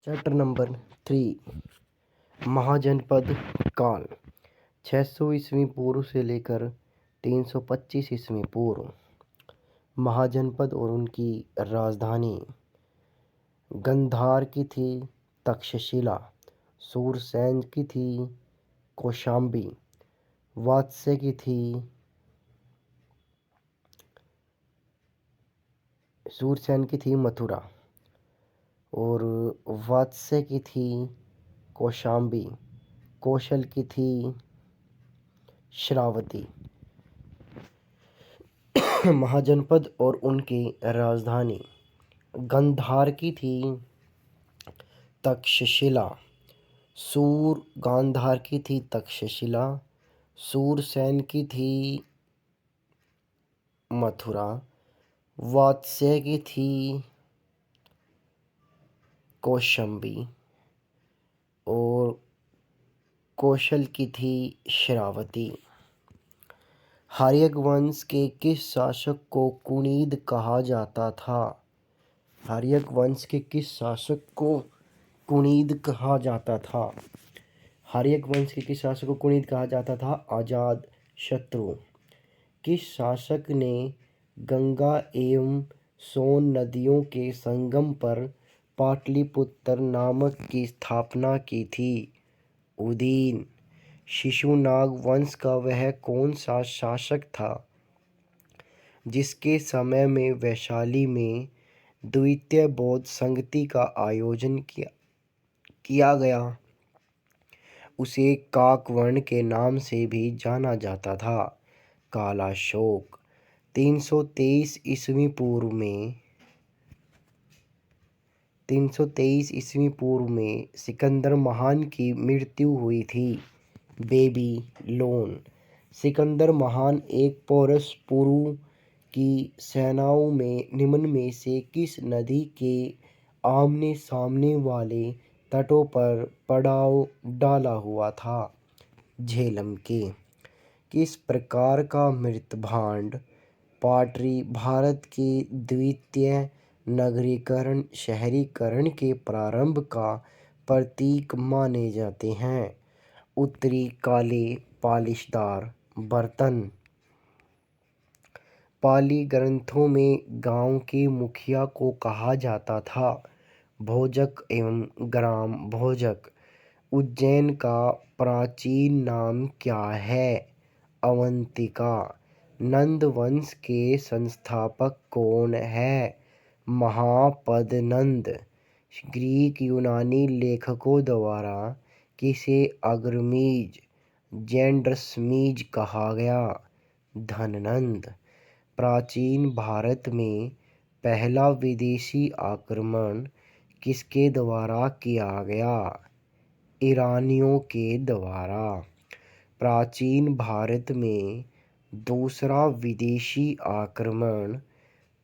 Chapter number 3 महाजनपद काल 600 ईस्वी पूर्व से लेकर 325 ईस्वी पूर्व। महाजनपद और उनकी राजधानी गंधार की थी तक्षशिला, सूरसेन की थी कौशाम्बी, वात्स्य की थी मथुरा और वात्स्य की थी कौशाम्बी, कौशल की थी श्रावती। महाजनपद और उनकी राजधानी गंधार की थी तक्षशिला, गांधार की थी तक्षशिला, सूरसेन की थी मथुरा, वात्स्य की थी कौशाम्बी और कौशल की थी श्रावती। हर्यक वंश के किस शासक को कुणीद कहा जाता था? हर्यक वंश के किस शासक को कुणीद कहा जाता था? हर्यक वंश के किस शासक को कुणीद कहा जाता था? अजात शत्रु। किस शासक ने गंगा एवं सोन नदियों के संगम पर पाटलिपुत्र नामक की स्थापना की थी? उदयन। शिशुनाग वंश का वह कौन सा शासक था जिसके समय में वैशाली में द्वितीय बौद्ध संगति का आयोजन किया गया? उसे काकवर्ण के नाम से भी जाना जाता था। कालाशोक। 323 ईस्वी पूर्व में सिकंदर महान की मृत्यु हुई थी। बेबीलोन। सिकंदर महान एक पौरस पुरु की सेनाओं में निम्न में से किस नदी के आमने सामने वाले तटों पर पड़ाव डाला हुआ था? झेलम के। किस प्रकार का मृतभांड पाटरी भारत के द्वितीय नगरीकरण शहरीकरण के प्रारंभ का प्रतीक माने जाते हैं? उत्तरी काले पालिशदार बर्तन। पाली ग्रंथों में गांव के मुखिया को कहा जाता था भोजक एवं ग्राम भोजक। उज्जैन का प्राचीन नाम क्या है? अवंतिका। नंद वंश के संस्थापक कौन है? महापद्नंद। ग्रीक यूनानी लेखकों द्वारा किसे अग्रमीज जेंड्रसमीज कहा गया? धननंद। प्राचीन भारत में पहला विदेशी आक्रमण किसके द्वारा किया गया? ईरानियों के द्वारा। प्राचीन भारत में दूसरा विदेशी आक्रमण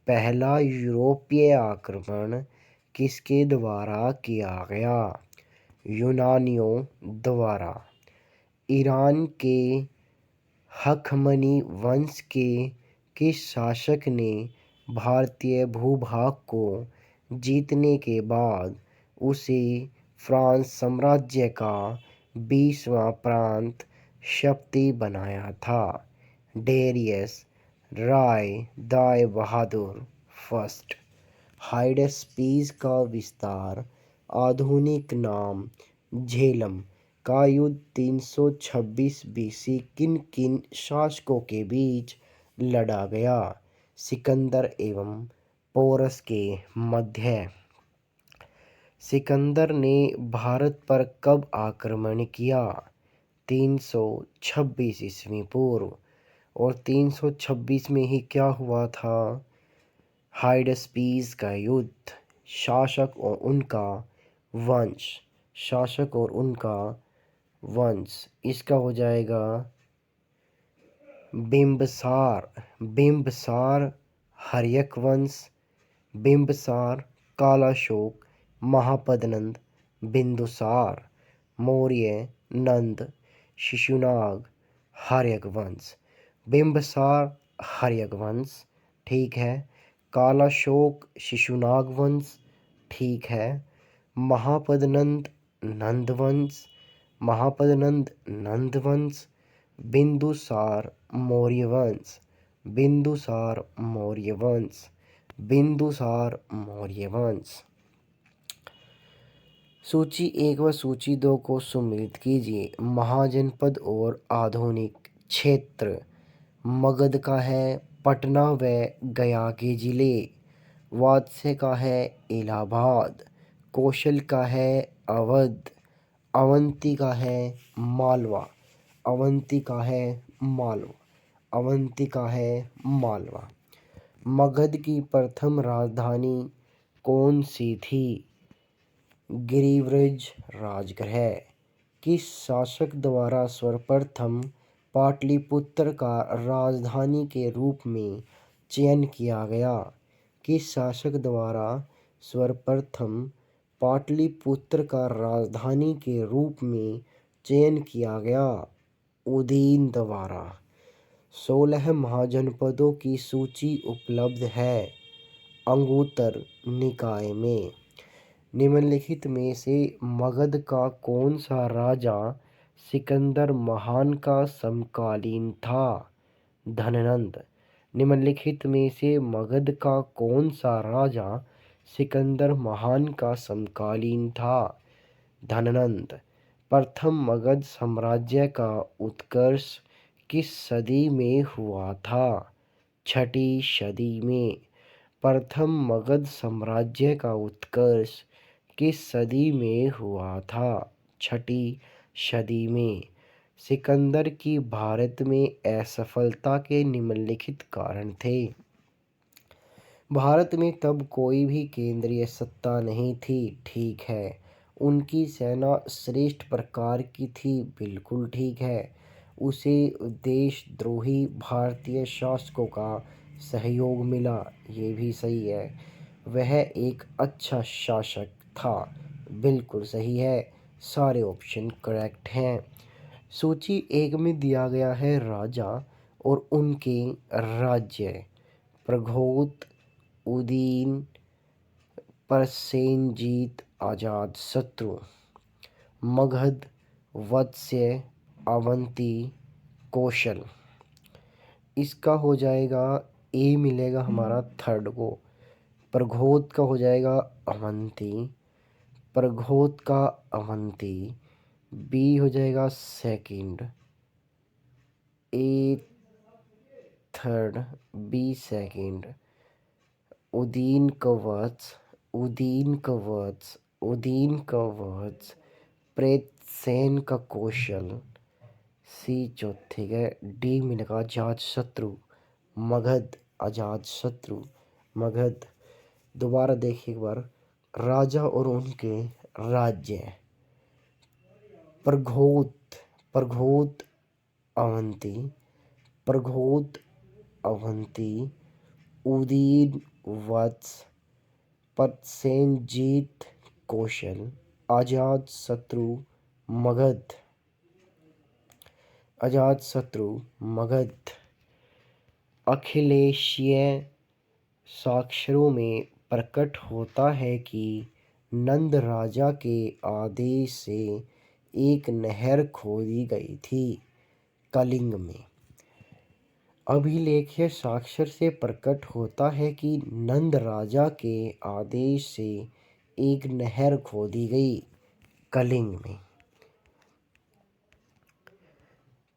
पहला यूरोपीय आक्रमण किसके द्वारा किया गया? यूनानियों द्वारा। ईरान के हखमनी वंश के किस शासक ने भारतीय भूभाग को जीतने के बाद उसे फ्रांस साम्राज्य का 20वां प्रांत शक्ति बनाया था? डेरियस। राय दाय बहादुर फर्स्ट। हाइडेस्पीस का विस्तार आधुनिक नाम झेलम का युद्ध 326 बीसी किन किन शासकों के बीच लड़ा गया? सिकंदर एवं पोरस के मध्य। सिकंदर ने भारत पर कब आक्रमण किया? 326 ईस्वी पूर्व। और 326 में ही क्या हुआ था? हाइडेस्पीस का युद्ध। शासक और उनका वंश इसका हो जाएगा बिंबसार। बिंबसार हर्यक वंश, बिंबसार कालाशोक, महापद्नंद, बिंदुसार, मौर्य, नंद, शिशुनाग, हर्यक वंश। बिंबसार हर्यक वंश ठीक है। कालाशोक शिशुनाग वंश ठीक है। महापद्नंद नंदवंश, महापद्नंद नंदवंश, बिंदुसार मौर्यवंश, बिंदुसार मौर्यवंश, बिंदुसार मौर्यवंश। सूची 1 व सूची 2 को सम्मिलित कीजिए। महाजनपद और आधुनिक क्षेत्र। मगध का है पटना व गया के जिले। वात्स्य का है इलाहाबाद। कौशल का है अवध। अवंती का है मालवा। अवंती का है मालवा। अवंती का है मालवा। मगध की प्रथम राजधानी कौन सी थी? गिरिव्रज राजगृह। किस शासक द्वारा सर्वप्रथम पाटलिपुत्र का राजधानी के रूप में चयन किया गया? किस शासक द्वारा सर्वप्रथम पाटलिपुत्र का राजधानी के रूप में चयन किया गया? उदयन द्वारा। 16 महाजनपदों की सूची उपलब्ध है अंगुत्तर निकाय में। निम्नलिखित में से मगध का कौन सा राजा सिकंदर महान का समकालीन था? धननंद। निम्नलिखित में से मगध का कौन सा राजा सिकंदर महान का समकालीन था? धननंद। प्रथम मगध साम्राज्य का उत्कर्ष किस सदी में हुआ था? छठी सदी में। प्रथम मगध साम्राज्य का उत्कर्ष किस सदी में हुआ था? छठी सदी में। सिकंदर की भारत में असफलता के निम्नलिखित कारण थे। भारत में तब कोई भी केंद्रीय सत्ता नहीं थी। ठीक है। उनकी सेना श्रेष्ठ प्रकार की थी। बिल्कुल ठीक है। उसे देशद्रोही भारतीय शासकों का सहयोग मिला। ये भी सही है। वह एक अच्छा शासक था। बिल्कुल सही है। सारे ऑप्शन करेक्ट हैं। सूची 1 में दिया गया है राजा और उनके राज्य। प्रघोत, उदयन, प्रसेनजीत, अजातशत्रु। मगध, वत्स्य, अवंती, कौशल। इसका हो जाएगा ए मिलेगा हमारा थर्ड को। प्रघोत का हो जाएगा अवंती। प्रघोत का अवंती। बी हो जाएगा सेकंड। ए थर्ड, बी सेकंड। उदयन का वत्स, उदयन का वत्स, उदयन का वत्स। प्रेतसेन का कौशल। सी चौथे है। डी मिलेगा अजातशत्रु। मगध, अजातशत्रु, मगध। दोबारा देखिए एक बार। राजा और उनके राज्य। प्रघोत, प्रघोत अवंती, प्रघोत अवंती। उदयन वत्स, प्रसेनजीत कौशल, अजातशत्रु मगध, अजातशत्रु मगध। अखिलेशीय साक्ष्यों में प्रकट होता है कि नंद राजा के आदेश से एक नहर खोदी गई थी कलिंग में। अभिलेखीय साक्ष्य से प्रकट होता है कि नंद राजा के आदेश से एक नहर खोदी गई कलिंग में।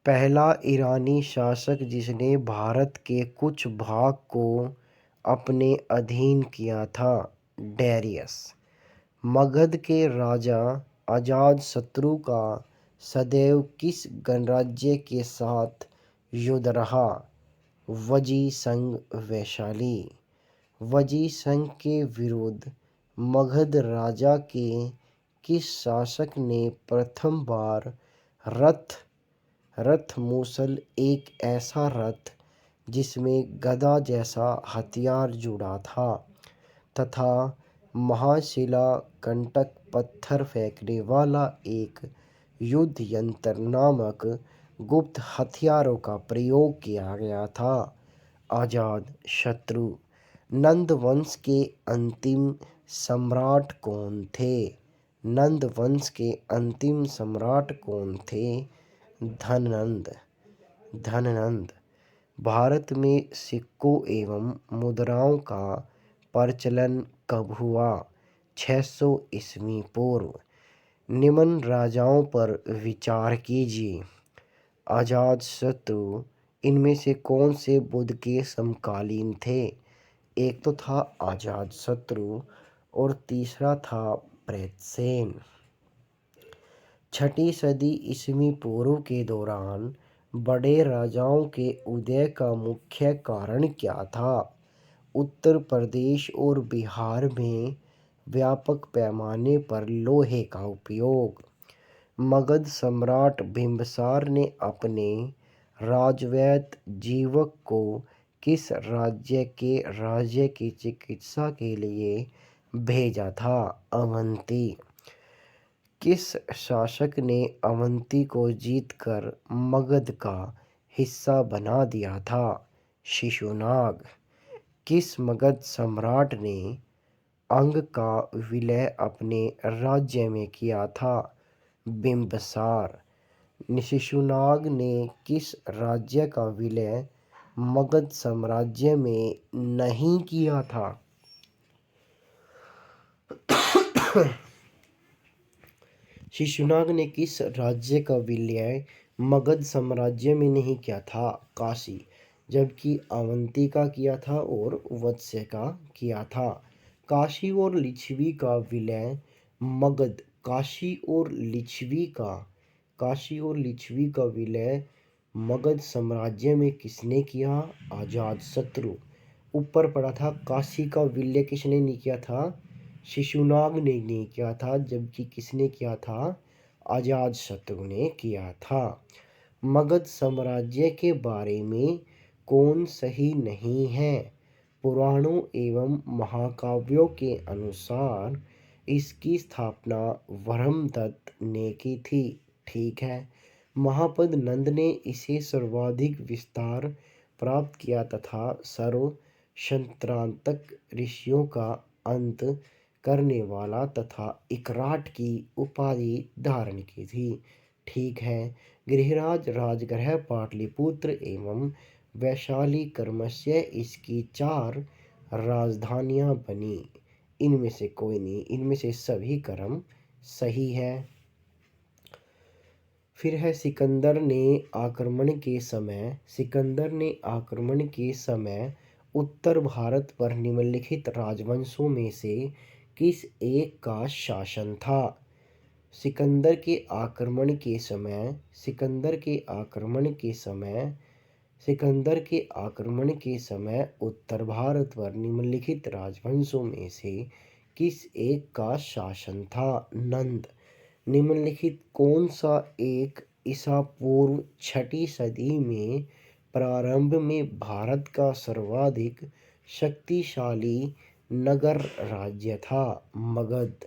पहला ईरानी शासक जिसने भारत के कुछ भाग को अपने अधीन किया था डेरियस। मगध के राजा अजातशत्रु का सदैव किस गणराज्य के साथ युद्ध रहा? वज्जिसंघ वैशाली। वज्जिसंघ के विरुद्ध मगध राजा के किस शासक ने प्रथम बार रथ मूसल, एक ऐसा रथ जिसमें गदा जैसा हथियार जुड़ा था, तथा महाशिला कंटक पत्थर फेंकने वाला एक युद्ध यंत्र नामक गुप्त हथियारों का प्रयोग किया गया था? अजातशत्रु। नंद वंश के अंतिम सम्राट कौन थे? नंद वंश के अंतिम सम्राट कौन थे? धननंद। धननंद। भारत में सिक्कों एवं मुद्राओं का प्रचलन कब हुआ? 600 ईस्वी पूर्व। निम्न राजाओं पर विचार कीजिए। अजातशत्रु इनमें से कौन से बुद्ध के समकालीन थे? एक तो था अजातशत्रु और तीसरा था प्रेतसेन। 6ठी सदी ईस्वी पूर्व के दौरान बड़े राजाओं के उदय का मुख्य कारण क्या था? उत्तर प्रदेश और बिहार में व्यापक पैमाने पर लोहे का उपयोग। मगध सम्राट बिंबिसार ने अपने राजवैद्य जीवक को किस राज्य की चिकित्सा के लिए भेजा था? अवंती। किस शासक ने अवंती को जीतकर मगध का हिस्सा बना दिया था? शिशुनाग। किस मगध सम्राट ने अंग का विलय अपने राज्य में किया था? बिंबिसार। शिशुनाग ने किस राज्य का विलय मगध साम्राज्य में नहीं किया था? शिशुनाग ने किस राज्य का विलय मगध साम्राज्य में नहीं किया था? काशी। जबकि अवंती का किया था और वत्स्य का किया था। काशी और लिच्छवी का विलय मगध काशी और लिच्छवी का विलय मगध साम्राज्य में किसने किया? अजातशत्रु। ऊपर पड़ा था काशी का विलय किसने नहीं किया था? शिशुनाग ने नहीं किया था, जबकि किसने किया था? अजातशत्रु ने किया था। मगध साम्राज्य के बारे में कौन सही नहीं है? पुराणों एवं महाकाव्यों के अनुसार इसकी स्थापना वर्मदत्त ने की थी। ठीक है। महापद नंद ने इसे सर्वाधिक विस्तार प्राप्त किया तथा सर्व संत्रांतक ऋषियों का अंत करने वाला तथा इकराट की उपाधि धारण की थी। ठीक है। गृहराज राजगृह पाटलिपुत्र एवं वैशाली क्रमशः इसकी 4 राजधानियां बनी। इनमें से कोई नहीं, इनमें से सभी क्रम सही है। फिर है सिकंदर ने आक्रमण के समय उत्तर भारत पर निम्नलिखित राजवंशों में से किस एक का शासन था? सिकंदर के आक्रमण के समय उत्तर भारत पर निम्नलिखित राजवंशों में से किस एक का शासन था? नंद। निम्नलिखित कौन सा एक ईसा पूर्व 6ठी सदी में प्रारंभ में भारत का सर्वाधिक शक्तिशाली नगर राज्य था? मगध।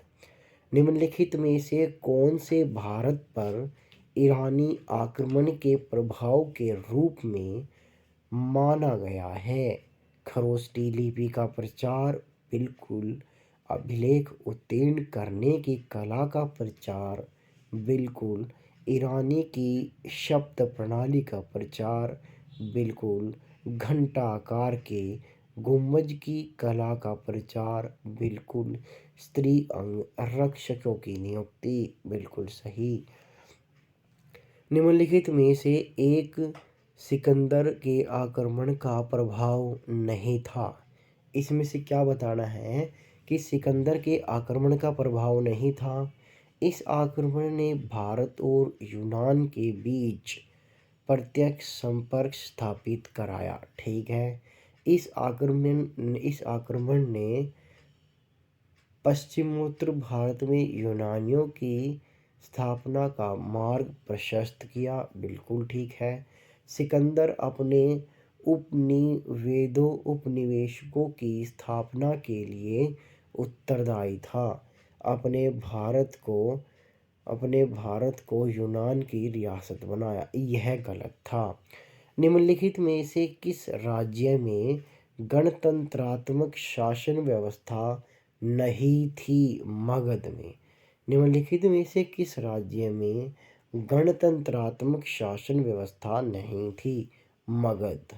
निम्नलिखित में से कौन से भारत पर ईरानी आक्रमण के प्रभाव के रूप में माना गया है? खरोष्ठी लिपि का प्रचार, बिल्कुल। अभिलेख उत्तीर्ण करने की कला का प्रचार, बिल्कुल। ईरानी की शब्द प्रणाली का प्रचार, बिल्कुल। घंटा आकार के गुंबज की कला का प्रचार, बिल्कुल। स्त्री अंग रक्षकों की नियुक्ति, बिल्कुल सही। निम्नलिखित में से एक सिकंदर के आक्रमण का प्रभाव नहीं था। इसमें से क्या बताना है कि सिकंदर के आक्रमण का प्रभाव नहीं था। इस आक्रमण ने भारत और यूनान के बीच प्रत्यक्ष संपर्क स्थापित कराया। ठीक है। इस आक्रमण ने पश्चिमोत्तर भारत में यूनानियों की स्थापना का मार्ग प्रशस्त किया, बिल्कुल ठीक है। सिकंदर अपने उपनिवेशों की स्थापना के लिए उत्तरदायी था। अपने भारत को यूनान की रियासत बनाया, यह गलत था। निम्नलिखित में से किस राज्य में गणतंत्रात्मक शासन व्यवस्था नहीं थी? मगध में। निम्नलिखित में से किस राज्य में गणतंत्रात्मक शासन व्यवस्था नहीं थी? मगध।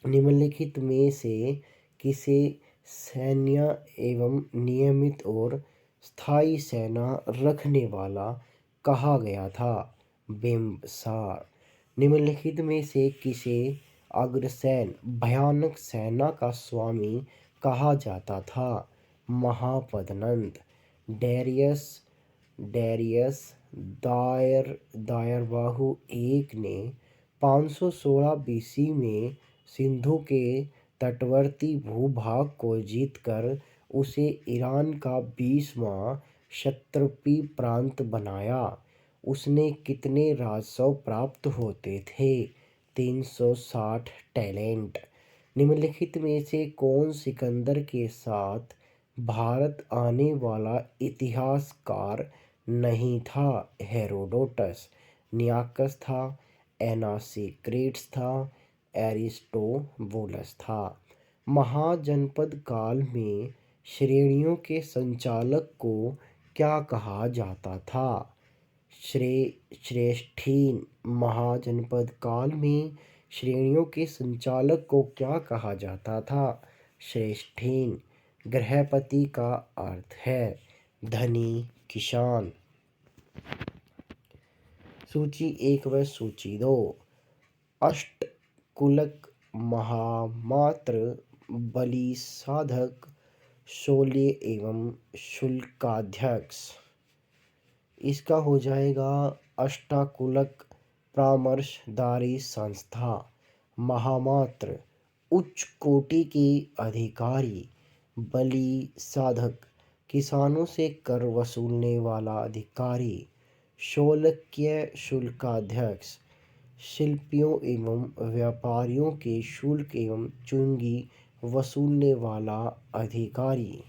निम्नलिखित में से किसे सैन्य एवं नियमित और स्थायी सेना रखने वाला कहा गया था? बिम्बसार। निम्नलिखित में से किसे अग्रसेन भयानक सेना का स्वामी कहा जाता था? महापद्नंद। डेरियस डेरियस दायरबाहु एक ने 516 बीसी में सिंधु के तटवर्ती भूभाग को जीतकर उसे ईरान का 20वां क्षत्रपी प्रांत बनाया। उसने कितने राजस्व प्राप्त होते थे? 360 टैलेंट। निम्नलिखित में से कौन सिकंदर के साथ भारत आने वाला इतिहासकार नहीं था? हेरोडोटस। नियाकस था, एनासीक्रेट्स था, एरिस्टोबुलस था। महाजनपद काल में श्रेणियों के संचालक को क्या कहा जाता था? श्रेष्ठीन। महाजनपद काल में श्रेणियों के संचालक को क्या कहा जाता था? श्रेष्ठीन। गृहपति का अर्थ है धनी किसान। सूची 1 व सूची 2। अष्टकुलक, महामात्र, बलि साधक, शोल्य एवं शुल्काध्यक्ष। इसका हो जाएगा अष्टाकुलक परामर्शदारी संस्था। महामात्र उच्च कोटि के अधिकारी। बलि साधक किसानों से कर वसूलने वाला अधिकारी। शोल्क्य शुल्काध्यक्ष शिल्पियों एवं व्यापारियों के शुल्क एवं चुंगी वसूलने वाला अधिकारी।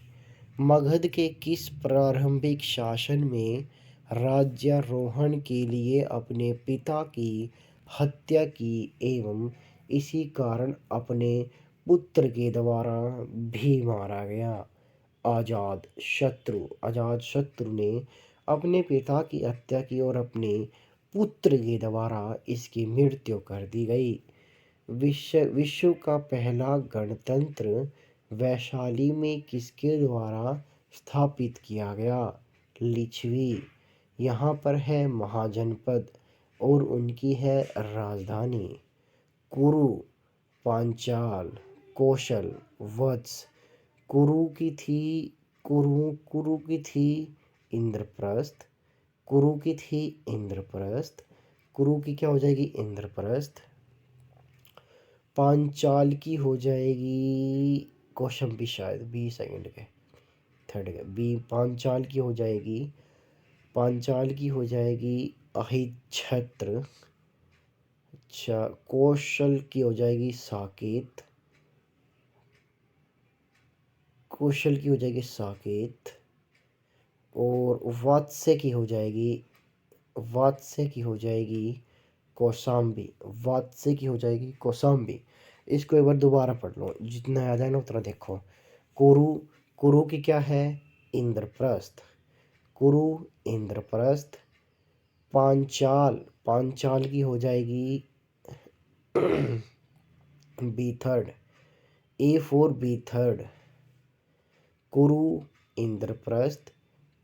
मगध के किस प्रारंभिक शासन में राज्यारोहण के लिए अपने पिता की हत्या की एवं इसी कारण अपने पुत्र के द्वारा भी मारा गया? अजातशत्रु ने अपने पिता की हत्या की और अपने पुत्र के द्वारा इसकी मृत्यु कर दी गई। विश्व का पहला गणतंत्र वैशाली में किसके द्वारा स्थापित किया गया? लिच्छवी। यहाँ पर है महाजनपद और उनकी है राजधानी। कुरु, पांचाल, कौशल, वत्स। कुरु की थी इंद्रप्रस्थ। कुरु की थी इंद्रप्रस्थ। कुरु की क्या हो जाएगी? इंद्रप्रस्थ। पांचाल की हो जाएगी कौशंबी, शायद 20 सेकंड के थर्ड के बी। पांचाल की हो जाएगी अहिच्छत्र। अच्छा, कौशल की हो जाएगी साकेत। और वात्स्य की हो जाएगी कौशाम्बी। इसको एक बार दोबारा पढ़ लो, जितना याद है ना उतना देखो। कुरु की क्या है? इंद्रप्रस्थ। कुरु इंद्रप्रस्थ। पांचाल की हो जाएगी बीथर्ड। A for बीथर्ड। कुरु इंद्रप्रस्थ।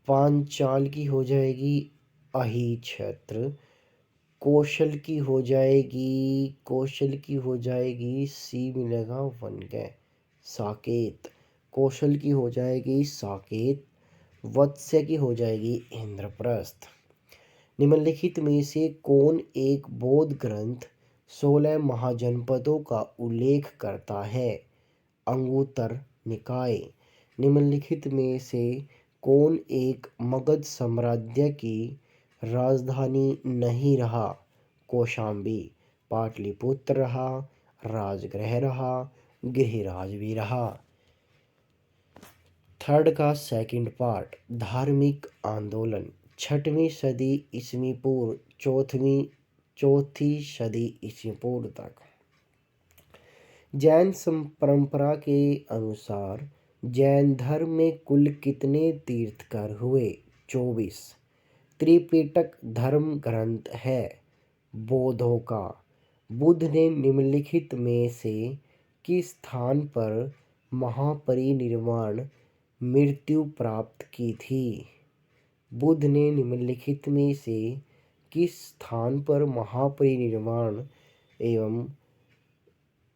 पांचाल की हो जाएगी अहिच्छत्र। कौशल की हो जाएगी सी मिलेगा 1 के साकेत। कौशल की हो जाएगी साकेत। वत्स्य की हो जाएगी इंद्रप्रस्थ। निम्नलिखित में से कौन एक बौद्ध ग्रंथ 16 महाजनपदों का उल्लेख करता है? अंगुत्तर निकाय। निम्नलिखित में से कौन एक मगध साम्राज्य की राजधानी नहीं रहा? कौशाम्बी। पाटलिपुत्र रहा, राजगृह रहा, गिरिराज भी रहा। थर्ड का सेकंड पार्ट, धार्मिक आंदोलन। 6वीं सदी ईस्वी पूर्व, चौथी सदी ईस्वी पूर्व तक। जैन परंपरा के अनुसार जैन धर्म में कुल कितने तीर्थंकर हुए? 24। त्रिपिटक धर्म ग्रंथ है बौद्धों का। बुद्ध ने निम्नलिखित में से किस स्थान पर महापरिनिर्वाण मृत्यु प्राप्त की थी? बुद्ध ने निम्नलिखित में से किस स्थान पर महापरिनिर्वाण एवं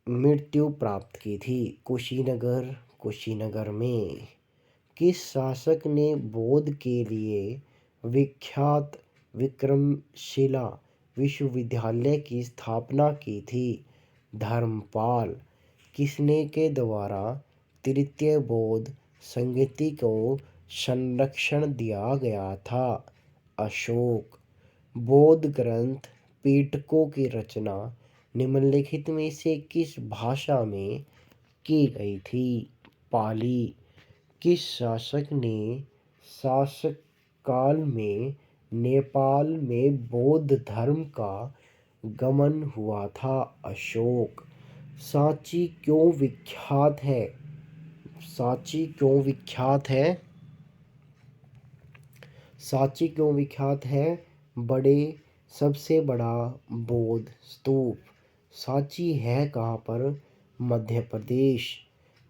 मृत्यु प्राप्त की थी? कुशीनगर। कुशीनगर में। किस शासक ने बौद्ध के लिए विख्यात विक्रमशिला विश्वविद्यालय की स्थापना की थी? धर्मपाल। किसने के द्वारा तृतीय बौद्ध संगति को संरक्षण दिया गया था? अशोक। बौद्ध ग्रंथ पिटकों की रचना निम्नलिखित में से किस भाषा में की गई थी? पाली। किस शासक ने शासक काल में नेपाल में बौद्ध धर्म का गमन हुआ था? अशोक। सांची क्यों विख्यात है? सांची क्यों विख्यात है? सांची क्यों विख्यात है? सबसे बड़ा बौद्ध स्तूप। सांची है कहाँ पर? मध्य प्रदेश।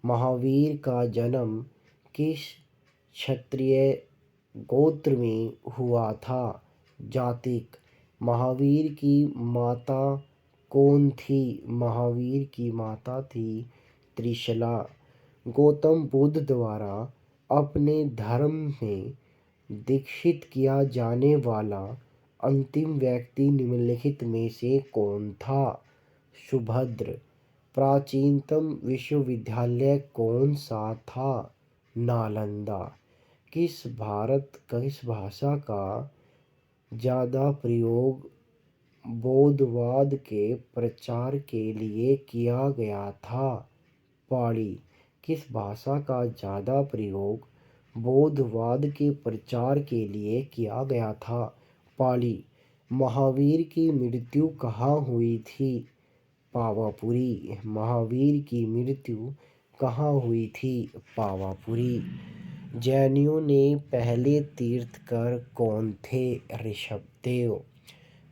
महावीर का जन्म किस क्षत्रिय गोत्र में हुआ था? जातिक। महावीर की माता कौन थी? महावीर की माता थी त्रिशला। गौतम बुद्ध द्वारा अपने धर्म में दीक्षित किया जाने वाला अंतिम व्यक्ति निम्नलिखित में से कौन था? सुभद्र। प्राचीनतम विश्वविद्यालय कौन सा था? नालंदा। किस भाषा का ज़्यादा प्रयोग बौद्धवाद के प्रचार के लिए किया गया था? पाली। किस भाषा का ज़्यादा प्रयोग बौद्धवाद के प्रचार के लिए किया गया था? पाली। महावीर की मृत्यु कहाँ हुई थी? पावापुरी। महावीर की मृत्यु कहाँ हुई थी? पावापुरी। जैनियों ने पहले तीर्थकर कौन थे? ऋषभदेव।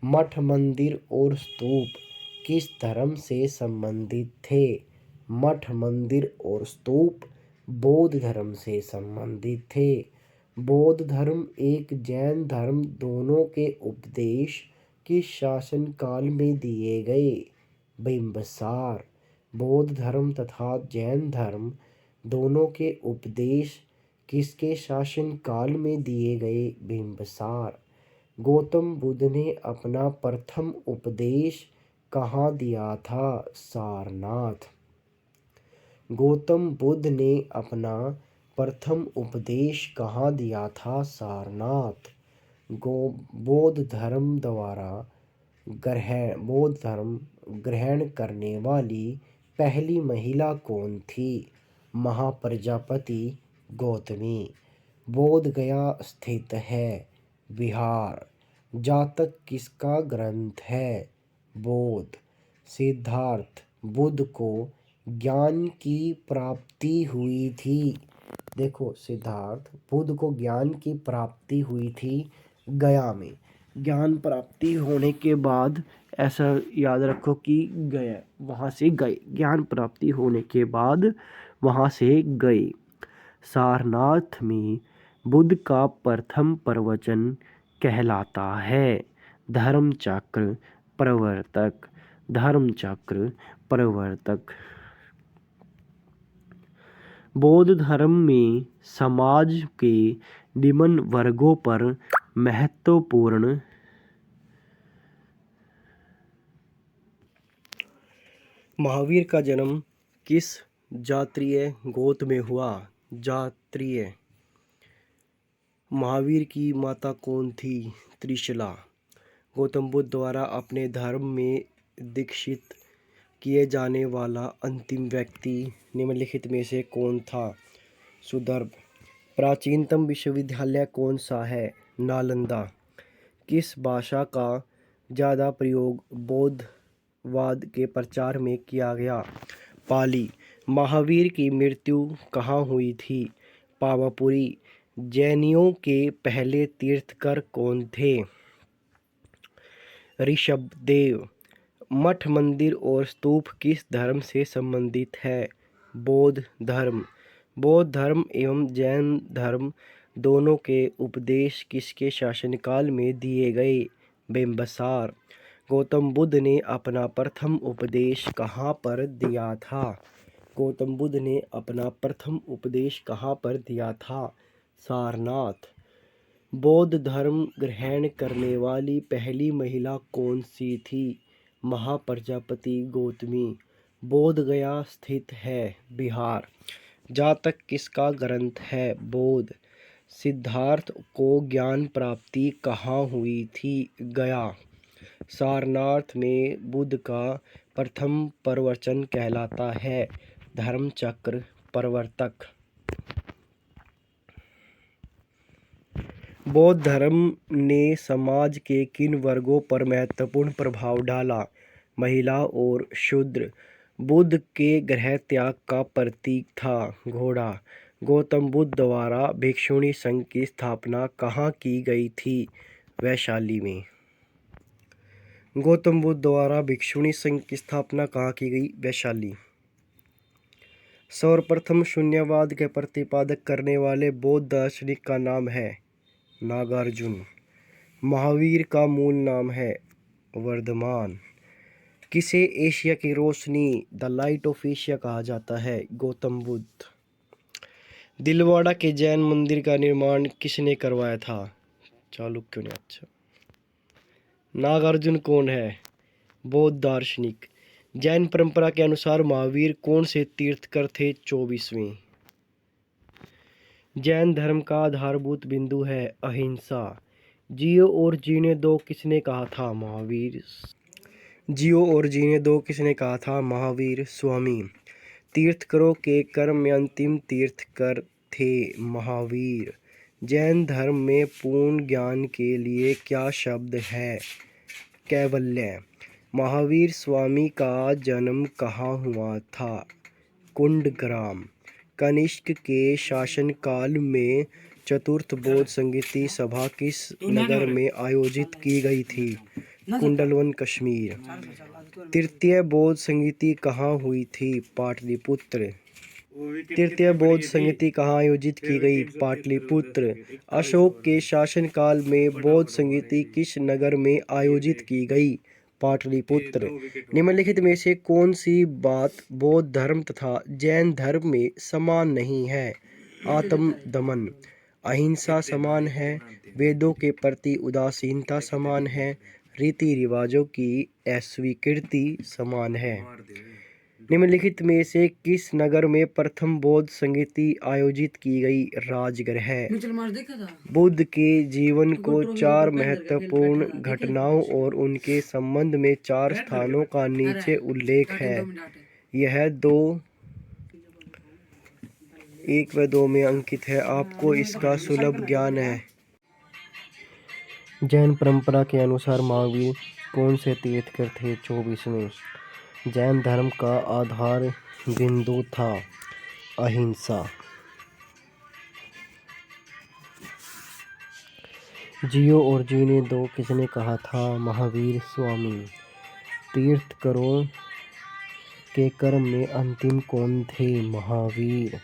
मठ मंदिर और स्तूप किस धर्म से संबंधित थे? मठ मंदिर और स्तूप बौद्ध धर्म से संबंधित थे। बौद्ध धर्म एक जैन धर्म दोनों के उपदेश किस शासन काल में दिए गए? बिंबसार। बौद्ध धर्म तथा जैन धर्म दोनों के उपदेश किसके शासन काल में दिए गए? बिंबसार। गौतम बुद्ध ने अपना प्रथम उपदेश कहाँ दिया था? सारनाथ। गौतम बुद्ध ने अपना प्रथम उपदेश कहाँ दिया था? सारनाथ। बौद्ध धर्म ग्रहण करने वाली पहली महिला कौन थी? महाप्रजापति गौतमी। बोध गया स्थित है। बिहार। जातक किसका ग्रंथ है? बोध। सिद्धार्थ बुद्ध को ज्ञान की प्राप्ति हुई थी। देखो, सिद्धार्थ बुद्ध को ज्ञान की प्राप्ति हुई थी गया में। ज्ञान प्राप्ति होने के बाद ऐसा याद रखो कि गए, वहाँ से गए, ज्ञान प्राप्ति होने के बाद वहाँ से गए। सारनाथ में बुद्ध का प्रथम प्रवचन कहलाता है। धर्मचक्र प्रवर्तक। धर्मचक्र प्रवर्तक। बौद्ध धर्म में समाज के निम्न वर्गों पर महत्वपूर्ण महावीर का जन्म किस जातीय गोत्र में हुआ? जात्रीय। महावीर की माता कौन थी? त्रिशला। गौतम बुद्ध द्वारा अपने धर्म में दीक्षित किए जाने वाला अंतिम व्यक्ति निम्नलिखित में से कौन था? सुदर्भ। प्राचीनतम विश्वविद्यालय कौन सा है? नालंदा। किस भाषा का ज़्यादा प्रयोग बौद्धवाद के प्रचार में किया गया? पाली। महावीर की मृत्यु कहाँ हुई थी? पावापुरी। जैनियों के पहले तीर्थकर कौन थे? ऋषभदेव। मठ मंदिर और स्तूप किस धर्म से संबंधित है? बौद्ध धर्म। बौद्ध धर्म एवं जैन धर्म दोनों के उपदेश किसके शासनकाल में दिए गए? बिंबिसार। गौतम बुद्ध ने अपना प्रथम उपदेश कहाँ पर दिया था? गौतम बुद्ध ने अपना प्रथम उपदेश कहाँ पर दिया था? सारनाथ। बौद्ध धर्म ग्रहण करने वाली पहली महिला कौन सी थी? महाप्रजापति गौतमी। बोध गया स्थित है, बिहार। जातक किसका ग्रंथ है? बोध। सिद्धार्थ को ज्ञान प्राप्ति कहाँ हुई थी? गया। सारनाथ में बुद्ध का प्रथम प्रवचन कहलाता है, धर्मचक्र प्रवर्तक। बौद्ध धर्म ने समाज के किन वर्गों पर महत्वपूर्ण प्रभाव डाला? महिला और शूद्र। बुद्ध के गृह त्याग का प्रतीक था, घोड़ा। गौतम बुद्ध द्वारा भिक्षुणी संघ की स्थापना कहाँ की गई थी? वैशाली में। गौतम बुद्ध द्वारा भिक्षुणी संघ की स्थापना कहाँ की गई? वैशाली। सर्वप्रथम शून्यवाद के प्रतिपादक करने वाले बौद्ध दार्शनिक का नाम है नागार्जुन। महावीर का मूल नाम है वर्धमान। किसे एशिया की रोशनी, द लाइट ऑफ एशिया कहा जाता है? गौतम बुद्ध। दिलवाड़ा के जैन मंदिर का निर्माण किसने करवाया था? चालुक्यों ने। अच्छा। नागार्जुन कौन है? बौद्ध दार्शनिक। जैन परंपरा के अनुसार महावीर कौन से तीर्थकर थे? 24वें। जैन धर्म का आधारभूत बिंदु है अहिंसा। जियो और जीने दो किसने कहा था? महावीर। जियो और जीने दो किसने कहा था? महावीर स्वामी। तीर्थकरों के कर्म में अंतिम तीर्थकर थे महावीर। जैन धर्म में पूर्ण ज्ञान के लिए क्या शब्द है? कैवल्य। महावीर स्वामी का जन्म कहाँ हुआ था? कुंडग्राम। कनिष्क के शासनकाल में चतुर्थ बौद्ध संगीति सभा किस नगर में आयोजित की गई थी? कुंडलवन, कश्मीर। तृतीय बौद्ध संगीति कहाँ हुई थी? पाटलिपुत्र। तृतीय बौद्ध संगीति कहाँ आयोजित की गई? पाटलिपुत्र। अशोक के शासनकाल में बौद्ध संगीति किस नगर में आयोजित की गई? पाटलिपुत्र। निम्नलिखित में से कौन सी बात बौद्ध धर्म तथा जैन धर्म में समान नहीं है? आत्मदमन। अहिंसा समान है। वेदों के प्रति उदासीनता समान है। रीति रिवाजों की अस्वीकृति समान है। निम्नलिखित में से किस नगर में प्रथम बौद्ध संगीति आयोजित की गई? राजगृह। बुद्ध के जीवन को 4 महत्वपूर्ण घटनाओं और उनके संबंध में 4 स्थानों का नीचे उल्लेख है। यह 1 व 2 में अंकित है। आपको इसका सुलभ ज्ञान है। जैन परंपरा के अनुसार महावीर कौन से तीर्थकर थे? 24वें। जैन धर्म का आधार बिंदु था अहिंसा। जियो और जीने दो किसने कहा था? महावीर स्वामी। तीर्थकरों के कर्म में अंतिम कौन थे? महावीर।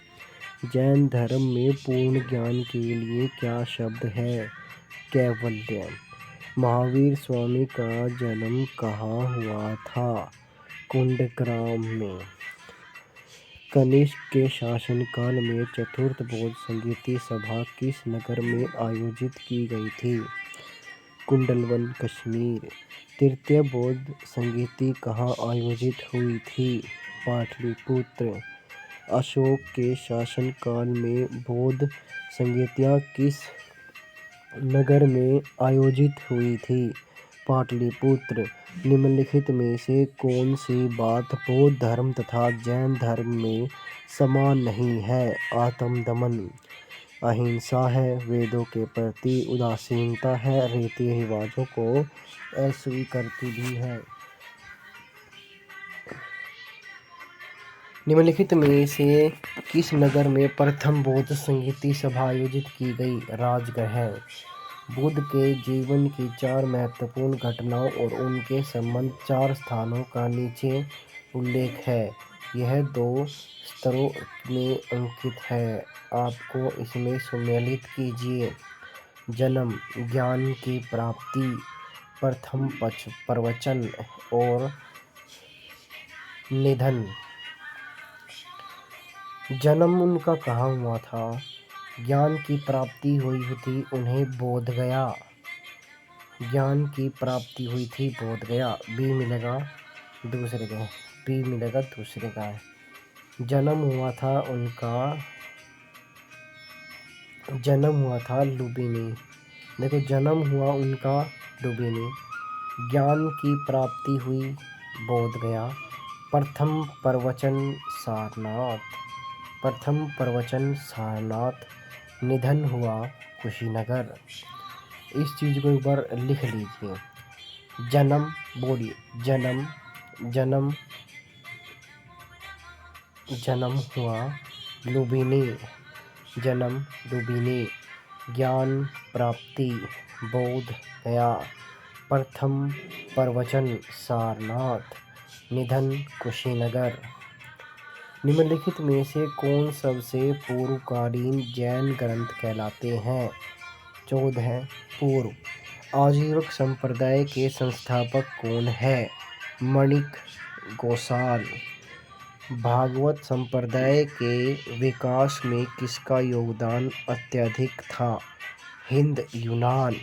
जैन धर्म में पूर्ण ज्ञान के लिए क्या शब्द है? कैवल्य। महावीर स्वामी का जन्म कहाँ हुआ था? कुंडग्राम में। कनिष्क के शासनकाल में चतुर्थ बौद्ध संगीति सभा किस नगर में आयोजित की गई थी? कुंडलवन, कश्मीर। तृतीय बौद्ध संगीति कहाँ आयोजित हुई थी? पाटलिपुत्र। अशोक के शासनकाल में बौद्ध संगीतियाँ किस नगर में आयोजित हुई थी? पाटलिपुत्र। निम्नलिखित में से कौन सी बात बौद्ध धर्म तथा जैन धर्म में समान नहीं है? आत्मदमन। अहिंसा है। वेदों के प्रति उदासीनता है। रीति रिवाजों को अस्वीकृति भी है। निम्नलिखित में से किस नगर में प्रथम बौद्ध संगीति सभा आयोजित की गई? राजगृह। बुद्ध के जीवन की 4 महत्वपूर्ण घटनाओं और उनके संबंध 4 स्थानों का नीचे उल्लेख है। यह 2 स्तरों में अंकित है। आपको इसमें सम्मिलित कीजिए। जन्म, ज्ञान की प्राप्ति, प्रथम प्रवचन और निधन। जन्म उनका कहाँ हुआ था? ज्ञान की प्राप्ति हुई थी उन्हें बोध गया। ज्ञान की प्राप्ति हुई थी बोध गया। बी मिलेगा दूसरे का, बी मिलेगा दूसरे का। जन्म हुआ था उनका, जन्म हुआ था लुम्बिनी। देखो, जन्म हुआ उनका लुम्बिनी। ज्ञान की प्राप्ति हुई बोध गया। प्रथम प्रवचन सारनाथ, प्रथम प्रवचन सारनाथ। निधन हुआ कुशीनगर। इस चीज़ को एक बार लिख लीजिए। जन्म, बोलिए जन्म, जन्म, जन्म हुआ लुम्बिनी, जन्म लुम्बिनी। ज्ञान प्राप्ति बोध गया। प्रथम प्रवचन सारनाथ, निधन कुशीनगर। निम्नलिखित में से कौन सबसे पूर्वकालीन जैन ग्रंथ कहलाते हैं? 14 पूर्व। आजीवक संप्रदाय के संस्थापक कौन है? माणिक गोसाल। भागवत संप्रदाय के विकास में किसका योगदान अत्यधिक था? हिंद यूनान।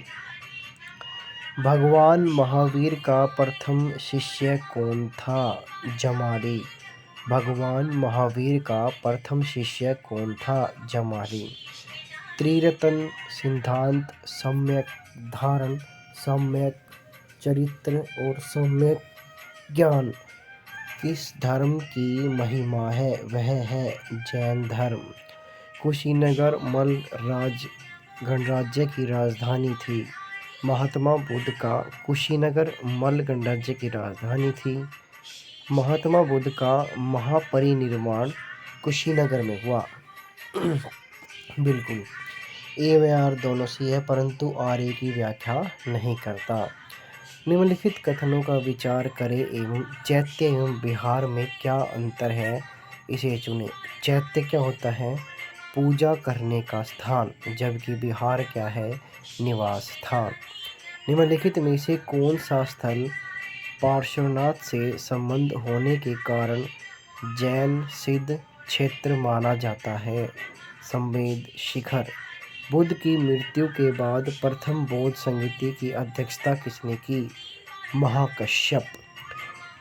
भगवान महावीर का प्रथम शिष्य कौन था? जमाली। भगवान महावीर का प्रथम शिष्य कौन था? जमाली। त्रिरत्न सिद्धांत, सम्यक धारण, सम्यक चरित्र और सम्यक ज्ञान किस धर्म की महिमा है? वह है जैन धर्म। कुशीनगर मल्ल गणराज्य की राजधानी थी। महात्मा बुद्ध का कुशीनगर मल्ल गणराज्य की राजधानी थी। महात्मा बुद्ध का महापरिनिर्वाण कुशीनगर में हुआ। बिल्कुल, ए व आर दोनों सी है, परंतु आर ए की व्याख्या नहीं करता। निम्नलिखित कथनों का विचार करें एवं चैत्य एवं विहार में क्या अंतर है, इसे चुनें। चैत्य क्या होता है? पूजा करने का स्थान, जबकि विहार क्या है? निवास स्थान। निम्नलिखित में से कौन सा स्थल पार्श्वनाथ से संबंध होने के कारण जैन सिद्ध क्षेत्र माना जाता है? संवेद शिखर। बुद्ध की मृत्यु के बाद प्रथम बौद्ध संगीति की अध्यक्षता किसने की? महाकश्यप।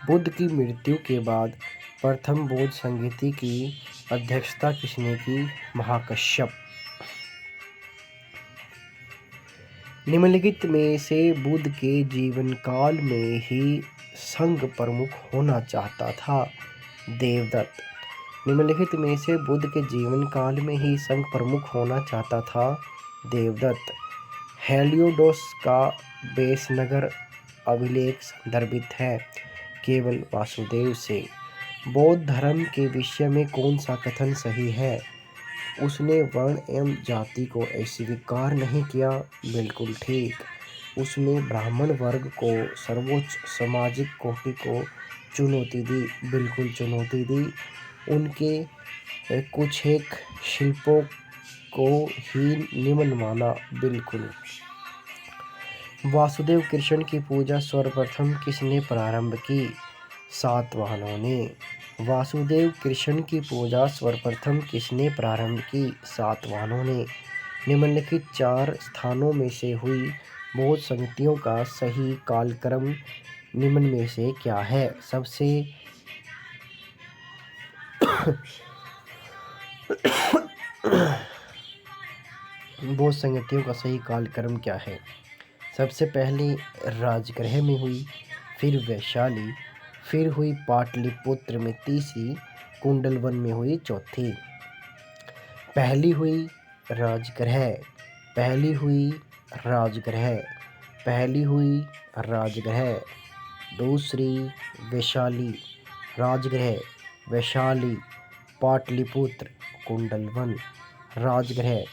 बुद्ध की मृत्यु के बाद प्रथम बौद्ध संगीति की अध्यक्षता किसने की? महाकश्यप। निम्नलिखित में से बुद्ध के जीवन काल में ही संघ प्रमुख होना चाहता था? देवदत्त। निम्नलिखित में से बुद्ध के जीवन काल में ही संघ प्रमुख होना चाहता था? देवदत्त। हेलियोडोस का बेसनगर अभिलेख संदर्भित है? केवल वासुदेव से। बौद्ध धर्म के विषय में कौन सा कथन सही है? उसने वर्ण एवं जाति को अस्वीकार नहीं किया। बिल्कुल ठीक। उसने ब्राह्मण वर्ग को, सर्वोच्च सामाजिक कोटि को चुनौती दी। बिल्कुल चुनौती दी। उनके कुछ एक शिल्पों को ही निम्न माना। बिल्कुल। वासुदेव कृष्ण की पूजा सर्वप्रथम किसने प्रारंभ की? सातवाहनों ने। वासुदेव कृष्ण की पूजा सर्वप्रथम किसने प्रारंभ की? सातवाहनों ने। निम्नलिखित 4 स्थानों में से हुई बौद्ध संगतियों का सही कालक्रम निम्न में से क्या है? सबसे बौद्ध संगतियों का सही कालक्रम क्या है? सबसे पहले राजगृह में हुई, फिर वैशाली, फिर हुई पाटलिपुत्र में तीसरी, कुंडलवन में हुई चौथी। पहली हुई राजगृह, पहली हुई राजगृह, पहली हुई राजगृह। दूसरी वैशाली, राजगृह, वैशाली, पाटलिपुत्र, कुंडलवन। राजगृह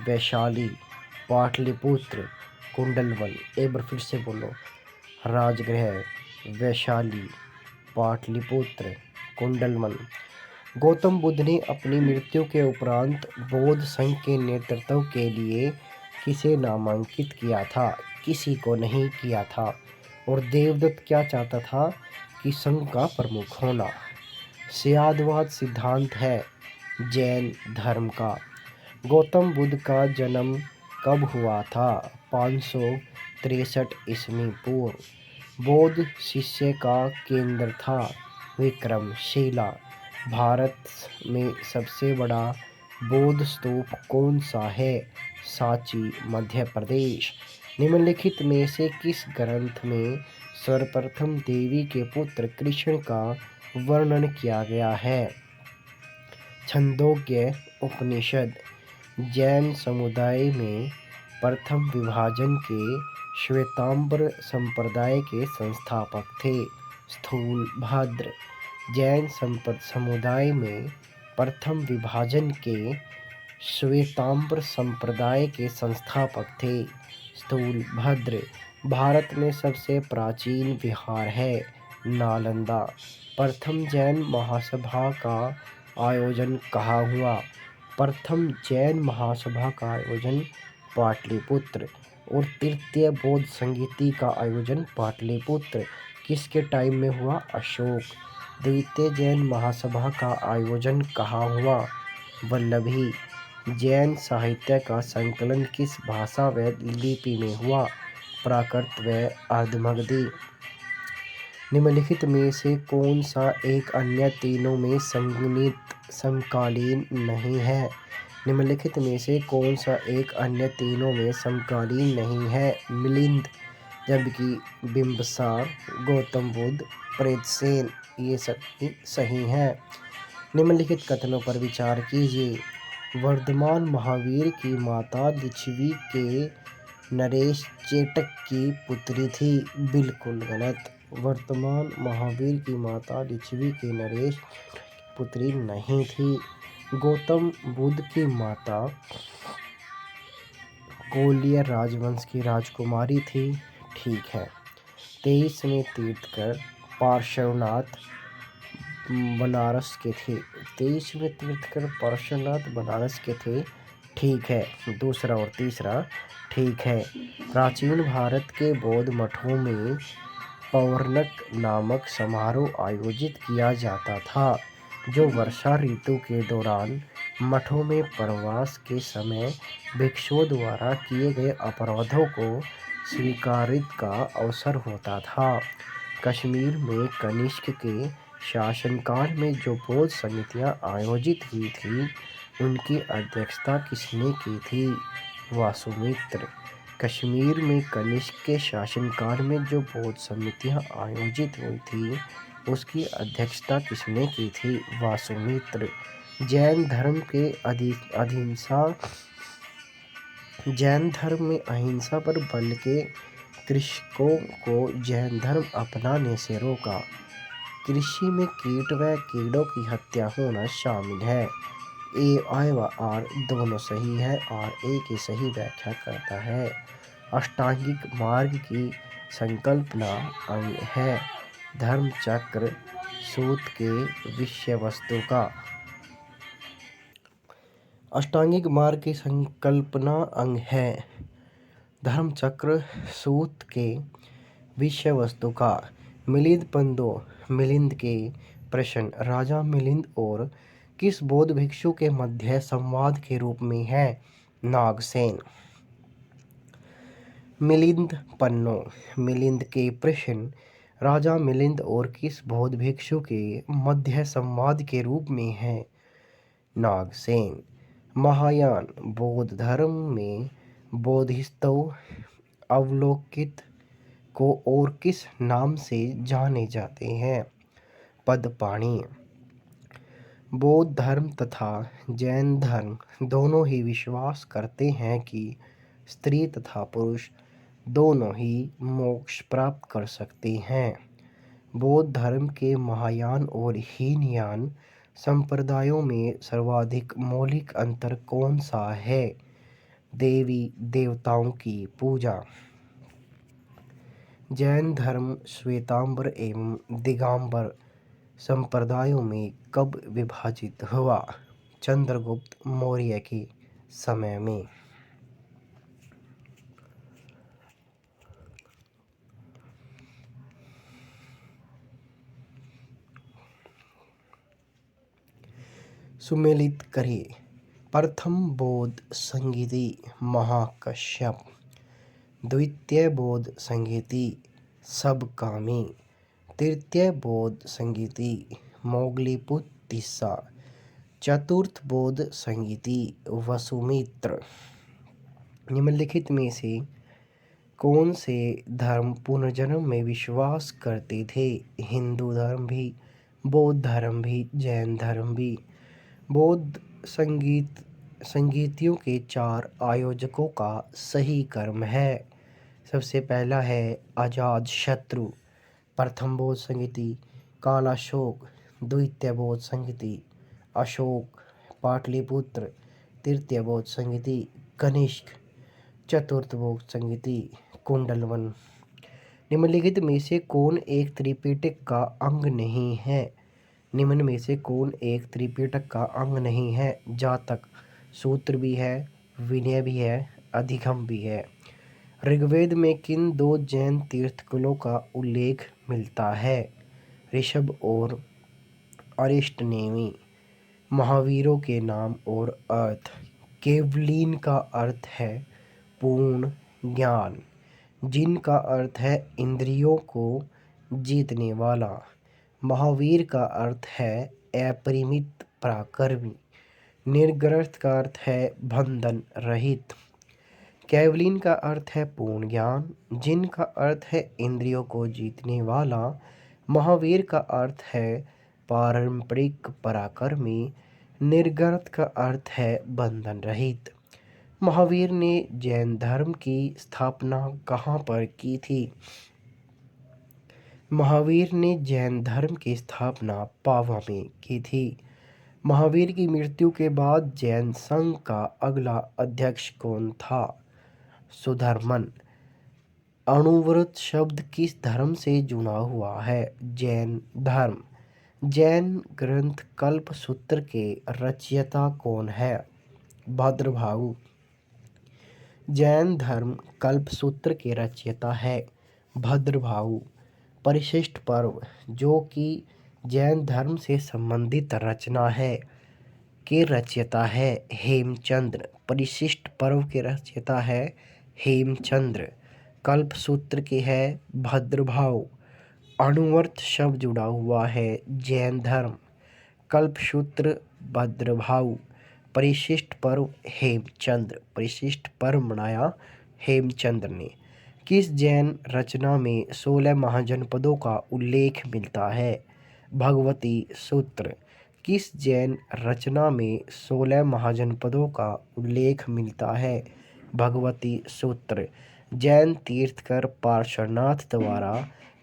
वैशाली, पाटलिपुत्र, कुंडलवन। एक बार फिर से बोलो, राजगृह वैशाली, पाटलिपुत्र, कुंडलवन। गौतम बुद्ध ने अपनी मृत्यु के उपरांत बौद्ध संघ के नेतृत्व के लिए किसे नामांकित किया था? किसी को नहीं किया था। और देवदत्त क्या चाहता था? कि संघ का प्रमुख होना। स्यादवाद सिद्धांत है जैन धर्म का। गौतम बुद्ध का जन्म कब हुआ था? 563 ईस्वी पूर्व। बौद्ध शिष्य का केंद्र था विक्रमशिला। भारत में सबसे बड़ा बौद्ध स्तूप कौन सा है? सांची, मध्य प्रदेश। निम्नलिखित में से किस ग्रंथ में सर्वप्रथम देवी के पुत्र कृष्ण का वर्णन किया गया है? छंदोग्य उपनिषद। जैन समुदाय में प्रथम विभाजन के श्वेतांबर संप्रदाय के संस्थापक थे स्थूलभद्र। जैन समुदाय में प्रथम विभाजन के श्वेतांबर संप्रदाय के संस्थापक थे स्थूलभद्र। भारत में सबसे प्राचीन विहार है नालंदा। प्रथम जैन महासभा का आयोजन कहाँ हुआ? प्रथम जैन महासभा का आयोजन पाटलिपुत्र। और तृतीय बौद्ध संगीति का आयोजन पाटलिपुत्र किसके टाइम में हुआ? अशोक। द्वितीय जैन महासभा का आयोजन कहाँ हुआ? वल्लभी। जैन साहित्य का संकलन किस भाषा व लिपि में हुआ? प्राकृत व अर्धमगधी। निम्नलिखित में से कौन सा एक अन्य तीनों में समकालीन नहीं है? निम्नलिखित में से कौन सा एक अन्य तीनों में समकालीन नहीं है? मिलिंद, जबकि बिंबसार, गौतम बुद्ध, प्रेतसेन ये सही हैं। निम्नलिखित कथनों पर विचार कीजिए। वर्धमान महावीर की माता लिच्छवी के नरेश चेटक की पुत्री थी। बिल्कुल गलत। वर्तमान महावीर की माता लिच्छवी के नरेश पुत्री नहीं थी। गौतम बुद्ध की माता कोलियर राजवंश की राजकुमारी थी। ठीक है। 23वें तीर्थकर पार्श्वनाथ बनारस के थे। 23वें तीर्थकर पार्श्वनाथ बनारस के थे। ठीक है। दूसरा और तीसरा ठीक है। प्राचीन भारत के बौद्ध मठों में पौर्णक नामक समारोह आयोजित किया जाता था, जो वर्षा ऋतु के दौरान मठों में प्रवास के समय भिक्षुओं द्वारा किए गए अपराधों को स्वीकारित का अवसर होता था। कश्मीर में कनिष्क के शासनकाल में जो बौद्ध समितियां आयोजित हुई थी, उनकी अध्यक्षता किसने की थी? वासुमित्र। कश्मीर में कनिष्क के शासनकाल में जो बौद्ध समितियां आयोजित हुई थी, उसकी अध्यक्षता किसने की थी? वासुमित्र। जैन धर्म में अहिंसा पर बल के कृषकों को जैन धर्म अपनाने से रोका। कृषि में कीट व कीड़ों की हत्या होना शामिल है। ए, आई व आर दोनों सही है और ए की सही व्याख्या करता है। अष्टांगिक मार्ग की संकल्पना अंग है। धर्म चक्र सूत के विषय वस्तु का। अष्टांगिक मार्ग की संकल्पना अंग है। धर्म चक्र सूत के विषय वस्तु का। मिलिंद पंदो। मिलिंद के प्रश्न राजा मिलिंद और किस बौद्ध भिक्षु के मध्य संवाद के रूप में है? नागसेन। मिलिंद पन्नो। मिलिंद के प्रश्न राजा मिलिंद और किस बौद्ध भिक्षु के मध्य संवाद के रूप में है? नागसेन। महायान बौद्ध धर्म में बोधिसत्व अवलोकित को और किस नाम से जाने जाते हैं? पदपाणि। बौद्ध धर्म तथा जैन धर्म दोनों ही विश्वास करते हैं कि स्त्री तथा पुरुष दोनों ही मोक्ष प्राप्त कर सकते हैं। बौद्ध धर्म के महायान और हीनयान संप्रदायों में सर्वाधिक मौलिक अंतर कौन सा है? देवी देवताओं की पूजा। जैन धर्म श्वेतांबर एवं दिगंबर संप्रदायों में कब विभाजित हुआ? चंद्रगुप्त मौर्य के समय में। सुमेलित करें। प्रथम बौद्ध संगीति महाकश्यप, द्वितीय बौद्ध संगीति सबकामी, तृतीय बौद्ध संगीति मोगलीपुत्र तिस्सा, चतुर्थ बौद्ध संगीति वसुमित्र। निम्नलिखित में से कौन से धर्म पुनर्जन्म में विश्वास करते थे? हिंदू धर्म भी, बौद्ध धर्म भी, जैन धर्म भी। बौद्ध संगीतियों के 4 आयोजकों का सही क्रम है। सबसे पहला है अजात शत्रु, प्रथम बौद्ध संगीति कालाशोक, द्वितीय बौद्ध संगीति अशोक पाटलिपुत्र, तृतीय बौद्ध संगीति कनिष्क, चतुर्थ बौद्ध संगीति कुंडलवन। निम्नलिखित में से कौन एक त्रिपिटक का अंग नहीं है? निम्न में से कौन एक त्रिपिटक का अंग नहीं है? जातक सूत्र भी है, विनय भी है, अधिगम भी है। ऋग्वेद में किन 2 जैन तीर्थंकरों का उल्लेख मिलता है? ऋषभ और अरिष्टनेमी। महावीरों के नाम और अर्थ। केवलीन का अर्थ है पूर्ण ज्ञान, जिन का अर्थ है इंद्रियों को जीतने वाला। महावीर का अर्थ है अपरिमित पराक्रमी। निर्ग्रस्त का अर्थ है बंधन रहित। केवलीन का अर्थ है पूर्ण ज्ञान, जिन का अर्थ है इंद्रियों को जीतने वाला। महावीर का अर्थ है पारंपरिक पराक्रमी। निर्ग्रस्त का अर्थ है बंधन रहित। महावीर ने जैन धर्म की स्थापना कहाँ पर की थी? महावीर ने जैन धर्म की स्थापना पावा में की थी। महावीर की मृत्यु के बाद जैन संघ का अगला अध्यक्ष कौन था? सुधर्मन। अणुव्रत शब्द किस धर्म से जुड़ा हुआ है? जैन धर्म। जैन ग्रंथ कल्पसूत्र के रचयिता कौन है? भद्रभाहु। जैन धर्म कल्पसूत्र के रचयिता है भद्रभाहु। परिशिष्ट पर्व, जो कि जैन धर्म से संबंधित रचना है, के रचयिता है हेमचंद्र। परिशिष्ट पर्व के रचयिता है हेमचंद्र। कल्पसूत्र के है भद्रभाहु। अणुव्रत शब्द जुड़ा हुआ है जैन धर्म। कल्पसूत्र भद्रभाहु। परिशिष्ट पर्व हेमचंद्र। परिशिष्ट पर्व मनाया हेमचंद्र ने। किस जैन रचना में 16 महाजनपदों का उल्लेख मिलता है? भगवती सूत्र। किस जैन रचना में 16 महाजनपदों का उल्लेख मिलता है? भगवती सूत्र। जैन तीर्थंकर पार्श्वनाथ द्वारा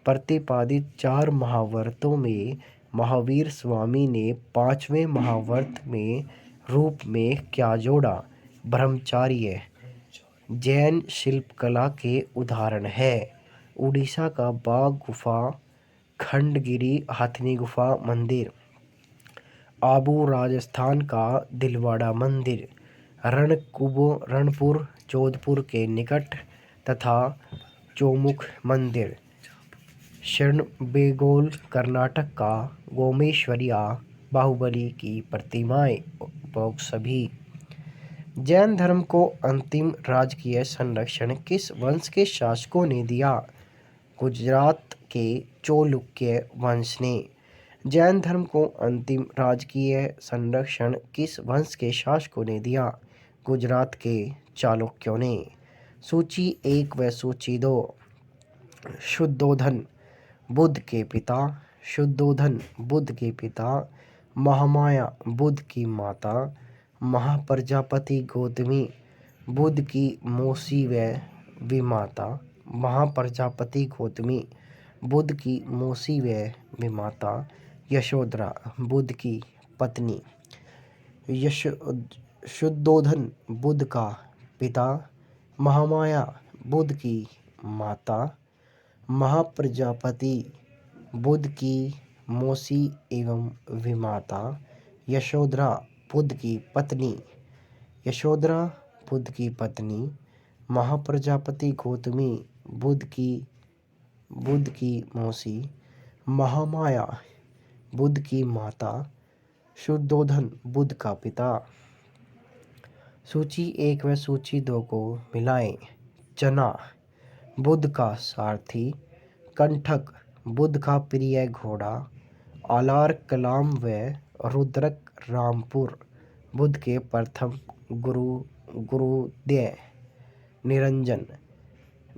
प्रतिपादित 4 महाव्रतों में महावीर स्वामी ने 5वें महाव्रत में रूप में क्या जोड़ा? ब्रह्मचार्य। जैन शिल्पकला के उदाहरण है उड़ीसा का बाघ गुफा, खंडगिरी हथिनी गुफा मंदिर, आबू राजस्थान का दिलवाड़ा मंदिर, रणपुर जोधपुर के निकट तथा चौमुख मंदिर, श्रवणबेळगोळ कर्नाटक का गोमेश्वरिया बाहुबली की प्रतिमाएं उपरोक्त सभी। जैन धर्म को अंतिम राजकीय संरक्षण किस वंश के शासकों ने दिया? गुजरात के चालुक्य वंश ने। जैन धर्म को अंतिम राजकीय संरक्षण किस वंश के शासकों ने दिया? गुजरात के चालुक्यों ने। सूची 1 व सूची 2। शुद्धोधन बुद्ध के पिता। शुद्धोधन बुद्ध के पिता। महामाया बुद्ध की माता। महाप्रजापति गौतमी बुद्ध की मौसी व विमाता। महाप्रजापति गौतमी बुद्ध की मौसी व विमाता। यशोधरा बुद्ध की पत्नी। यश शुद्धोधन बुध का पिता। महामाया बुध की माता। महाप्रजापति बुध की मौसी एवं विमाता। यशोधरा बुध की पत्नी। यशोधरा बुध की पत्नी। महाप्रजापति गौतमी बुध की मौसी। महामाया बुध की माता। शुद्धोधन बुध का पिता। सूची 1 व सूची 2 को मिलाएं। चना बुध का सारथी। कंठक बुध का प्रिय घोड़ा। आलार कलाम व रुद्रक रामपुर बुध के प्रथम गुरुदेव। निरंजन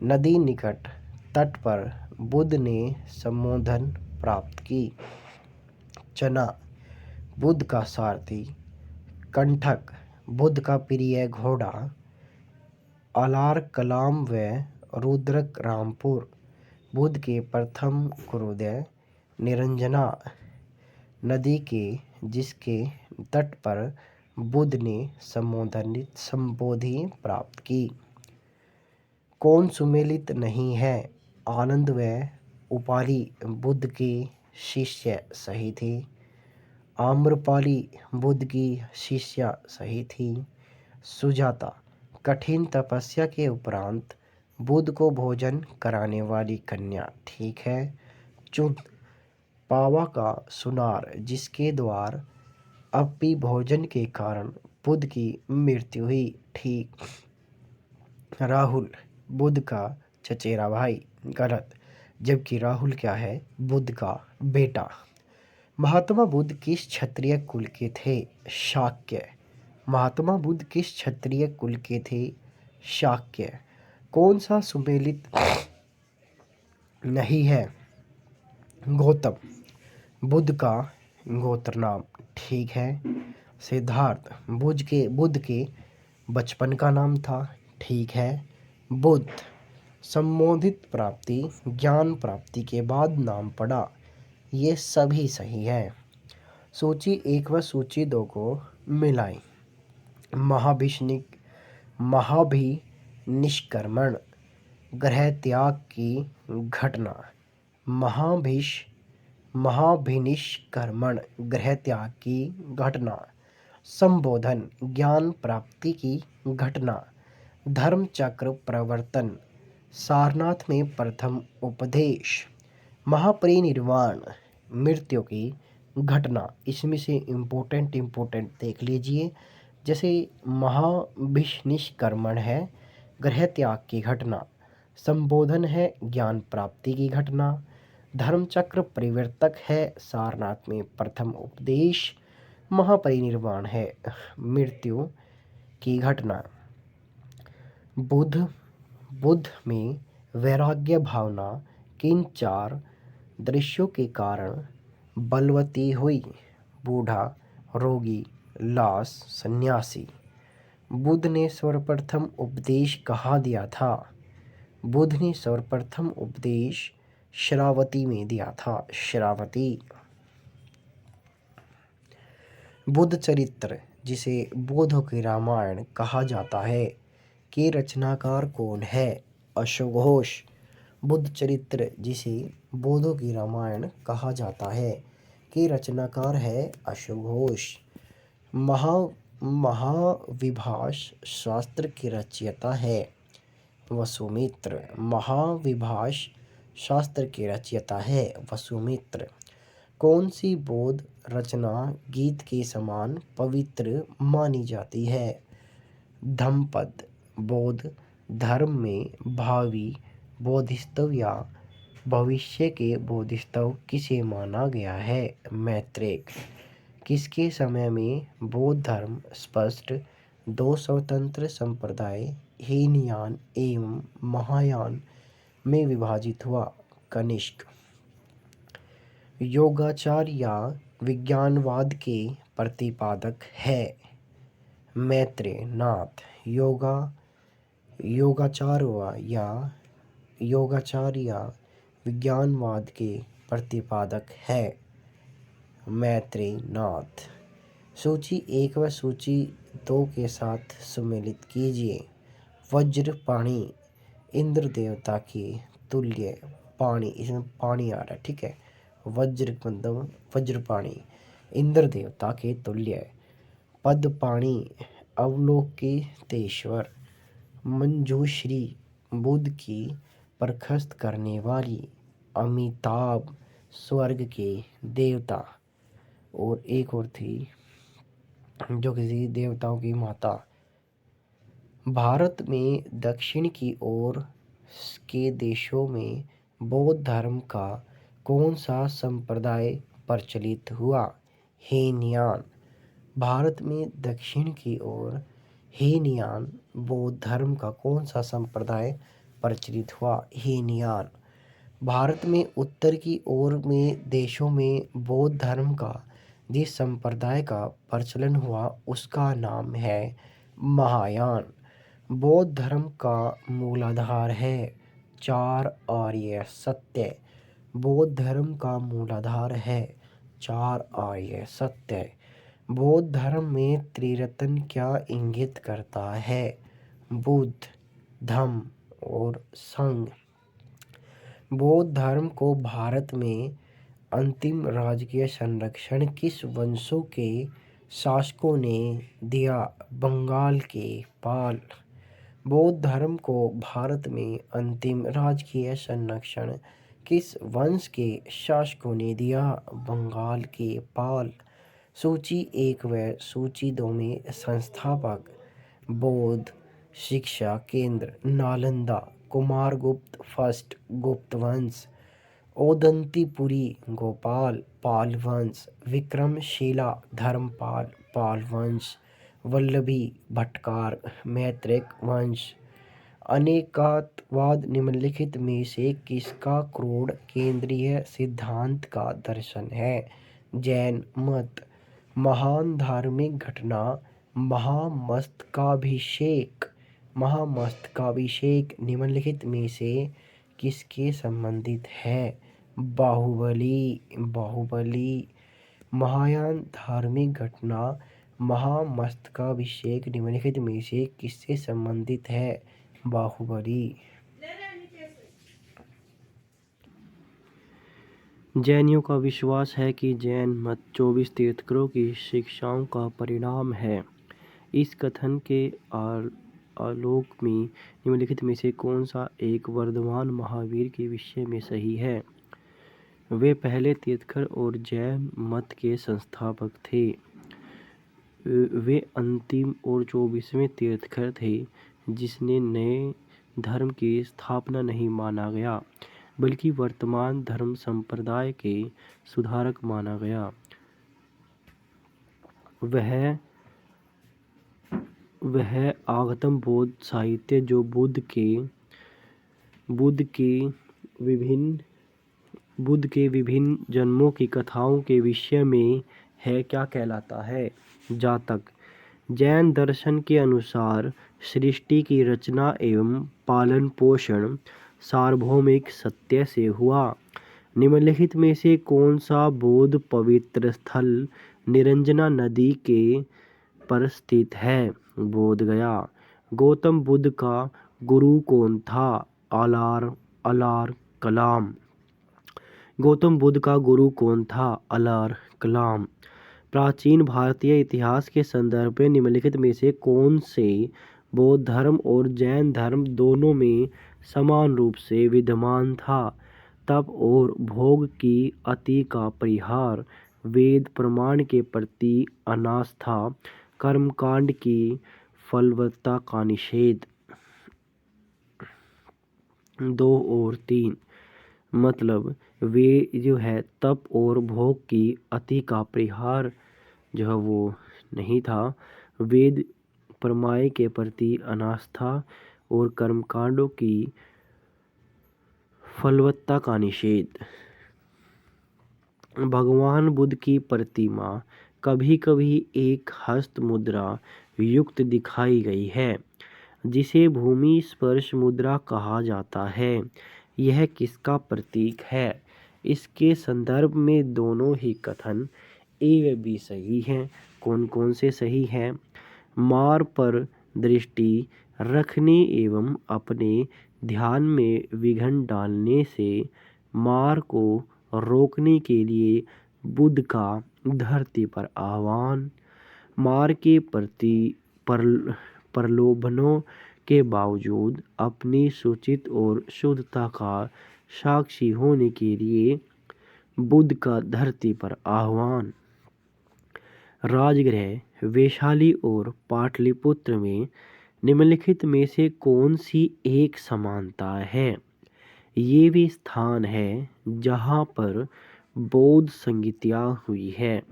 नदी निकट तट पर बुध ने संबोधन प्राप्त की। चना बुध का सारथी। कंठक बुध का प्रिय घोड़ा। आलार कलाम व रुद्रक रामपुर बुध के प्रथम गुरुदेव। निरंजना नदी के जिसके तट पर बुध ने संबोधि प्राप्त की। कौन सुमेलित नहीं है? आनंद व उपाली बुध के शिष्य सही थे। आम्रपाली बुध की शिष्या सही थी। सुजाता कठिन तपस्या के उपरांत बुध को भोजन कराने वाली कन्या ठीक है। चुन पावा का सुनार जिसके द्वार अपी भोजन के कारण बुध की मृत्यु हुई ठीक। राहुल बुध का चचेरा भाई गलत, जबकि राहुल क्या है? बुध का बेटा। महात्मा बुध किस क्षत्रिय कुल के थे? शाक्य। महात्मा बुध किस क्षत्रिय कुल के थे? शाक्य। कौन सा सुमेलित नहीं है? गौतम बुध का गोत्र नाम ठीक है। सिद्धार्थ बुध के बचपन का नाम था ठीक है। बुध संबोधित प्राप्ति ज्ञान प्राप्ति के बाद नाम पड़ा, ये सभी सही है। सूची 1 व सूची 2 को मिलाएं। महाभिनिष्क्रमण ग्रह त्याग की घटना। महाभिनिष्क्रमण ग्रह त्याग की घटना। संबोधन ज्ञान प्राप्ति की घटना। धर्म चक्र प्रवर्तन सारनाथ में प्रथम उपदेश। महापरिनिर्वाण मृत्यु की घटना। इसमें से इम्पोर्टेंट देख लीजिए। जैसे महाभिनिष्क्रमण है ग्रह त्याग की घटना। संबोधन है ज्ञान प्राप्ति की घटना। धर्मचक्र परिवर्तक है सारनाथ में प्रथम उपदेश। महापरिनिर्वाण है मृत्यु की घटना। बुध में वैराग्य भावना किन 4 दृश्यों के कारण बलवती हुई? बूढ़ा, रोगी, लाश, सन्यासी। बुध ने सर्वप्रथम उपदेश कहाँ दिया था? बुध ने सर्वप्रथम उपदेश श्रावती में दिया था। श्रावती। बुध चरित्र जिसे बोधों की रामायण कहा जाता है के रचनाकार कौन है? अशोक घोष। बुध चरित्र जिसे बोधों की रामायण कहा जाता है के रचनाकार है अशोक घोष। महाविभाष शास्त्र की रचयिता है वसुमित्र। महाविभाष शास्त्र की रचयिता है वसुमित्र। कौन सी बौद्ध रचना गीत के समान पवित्र मानी जाती है? धम्मपद। बौद्ध धर्म में भावी बोधिसत्व या भविष्य के बोधिसत्व किसे माना गया है? मैत्रेय। किसके समय में बौद्ध धर्म स्पष्ट 2 स्वतंत्र संप्रदाय हीनयान एवं महायान में विभाजित हुआ? कनिष्क। योगाचार या विज्ञानवाद के प्रतिपादक है? मैत्रेय नाथ। योगाचार या विज्ञानवाद के प्रतिपादक है? मैत्रेय नाथ। सूची 1 व सूची 2 के साथ सम्मिलित कीजिए। वज्र पाणी, इंद्र देवता के तुल्य। पाणी, इसमें पानी आ रहा है, ठीक है। वज्र मतलब वज्र पाणी, इंद्र देवता के तुल्य। पद पाणी, अवलोकितेश्वर। मंजूश्री, बुध की बर्खास्त करने वाली। अमिताभ, स्वर्ग के देवता। और एक और थी जो किसी देवताओं की माता। भारत में दक्षिण की ओर के देशों में बौद्ध धर्म का कौन सा संप्रदाय प्रचलित हुआ? हीनयान। भारत में दक्षिण की ओर हीनयान बौद्ध धर्म का कौन सा संप्रदाय प्रचलित हुआ? हीनयान। भारत में उत्तर की ओर में देशों में बौद्ध धर्म का जिस संप्रदाय का प्रचलन हुआ उसका नाम है महायान। बौद्ध धर्म का मूलाधार है 4 आर्य सत्य। बौद्ध धर्म का मूलाधार है 4 आर्य सत्य। बौद्ध धर्म में त्रिरत्न क्या इंगित करता है? बुद्ध, धम्म और संघ। बौद्ध धर्म को भारत में अंतिम राजकीय संरक्षण किस वंशों के शासकों ने दिया? बंगाल के पाल। बौद्ध धर्म को भारत में अंतिम राजकीय संरक्षण किस वंश के शासकों ने दिया? बंगाल के पाल। सूची 1 व सूची 2 में संस्थापक। बौद्ध शिक्षा केंद्र नालंदा। कुमारगुप्त फर्स्ट गुप्त वंश। ओदंतीपुरी गोपाल पाल वंश। विक्रमशिला धर्मपाल पाल वंश। वल्लभी भटकार मैत्रेक वंश। अनेकात्ववाद निम्नलिखित में से किसका क्रोध केंद्रीय सिद्धांत का दर्शन है? जैन मत। महान धार्मिक घटना महामस्तकाभिषेक। महामस्तकाभिषेक निम्नलिखित में से किसके संबंधित है? बाहुबली। बाहुबली। महायान धार्मिक घटना महामस्तकाभिषेक निम्नलिखित में से किससे संबंधित है? बाहुबली। जैनियों का विश्वास है कि जैन मत 24 तीर्थंकरों की शिक्षाओं का परिणाम है। इस कथन के आलोक में निम्नलिखित में से कौन सा एक वर्धमान महावीर के विषय में सही है? वे पहले तीर्थंकर और जैन मत के संस्थापक थे। वे अंतिम और 24वें तीर्थंकर थे जिसने नए धर्म की स्थापना नहीं माना गया बल्कि वर्तमान धर्म संप्रदाय के सुधारक माना गया। वह आगम बौद्ध साहित्य जो बुद्ध के विभिन्न जन्मों की कथाओं के विषय में है क्या कहलाता है? जातक। जैन दर्शन के अनुसार सृष्टि की रचना एवं पालन पोषण सार्वभौमिक सत्य से हुआ। निम्नलिखित में से कौन सा बौद्ध पवित्र स्थल निरंजना नदी के पर स्थित है? बोध गया। गौतम बुद्ध का गुरु कौन था? अलार कलाम। गौतम बुद्ध का गुरु कौन था? अलार कलाम। प्राचीन भारतीय इतिहास के संदर्भ में निम्नलिखित में से कौन से बौद्ध धर्म और जैन धर्म दोनों में समान रूप से विद्यमान था? तप और भोग की अति का परिहार, वेद प्रमाण के प्रति अनास्था, कर्मकांड की फलवत्ता का निषेध। 2 और 3 मतलब वे जो है तप और भोग की अति का परिहार जो है वो नहीं था, वेद प्रमाण के प्रति अनास्था और कर्मकांडों की फलवत्ता का निषेध। भगवान बुद्ध की प्रतिमा कभी कभी एक हस्त मुद्रा युक्त दिखाई गई है जिसे भूमि स्पर्श मुद्रा कहा जाता है। यह किसका प्रतीक है? इसके संदर्भ में दोनों ही कथन ए व बी सही हैं। कौन कौन से सही है? मार पर दृष्टि रखने एवं अपने ध्यान में विघ्न डालने से मार को रोकने के लिए बुध का धरती पर आह्वान। मार के प्रति प्रलोभनों के बावजूद अपनी सुचित और शुद्धता का साक्षी होने के लिए बुध का धरती पर आह्वान। राजगृह वैशाली और पाटलिपुत्र में निम्नलिखित में से कौन सी एक समानता है? ये वे स्थान है जहाँ पर बौद्ध संगीतिया हुई है।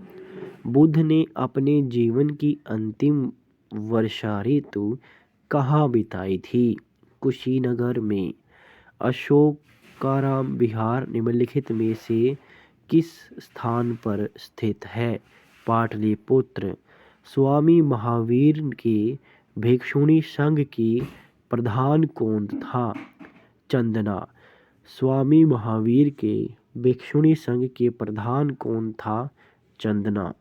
बुद्ध ने अपने जीवन की अंतिम वर्षा ऋतु कहाँ बिताई थी? कुशीनगर में। अशोकाराम विहार निम्नलिखित में से किस स्थान पर स्थित है? पाटलिपुत्र। स्वामी महावीर के भिक्षुणी संघ की प्रधान कौन था? चंदना। स्वामी महावीर के भिक्षुणी संघ के प्रधान कौन था? चंदना।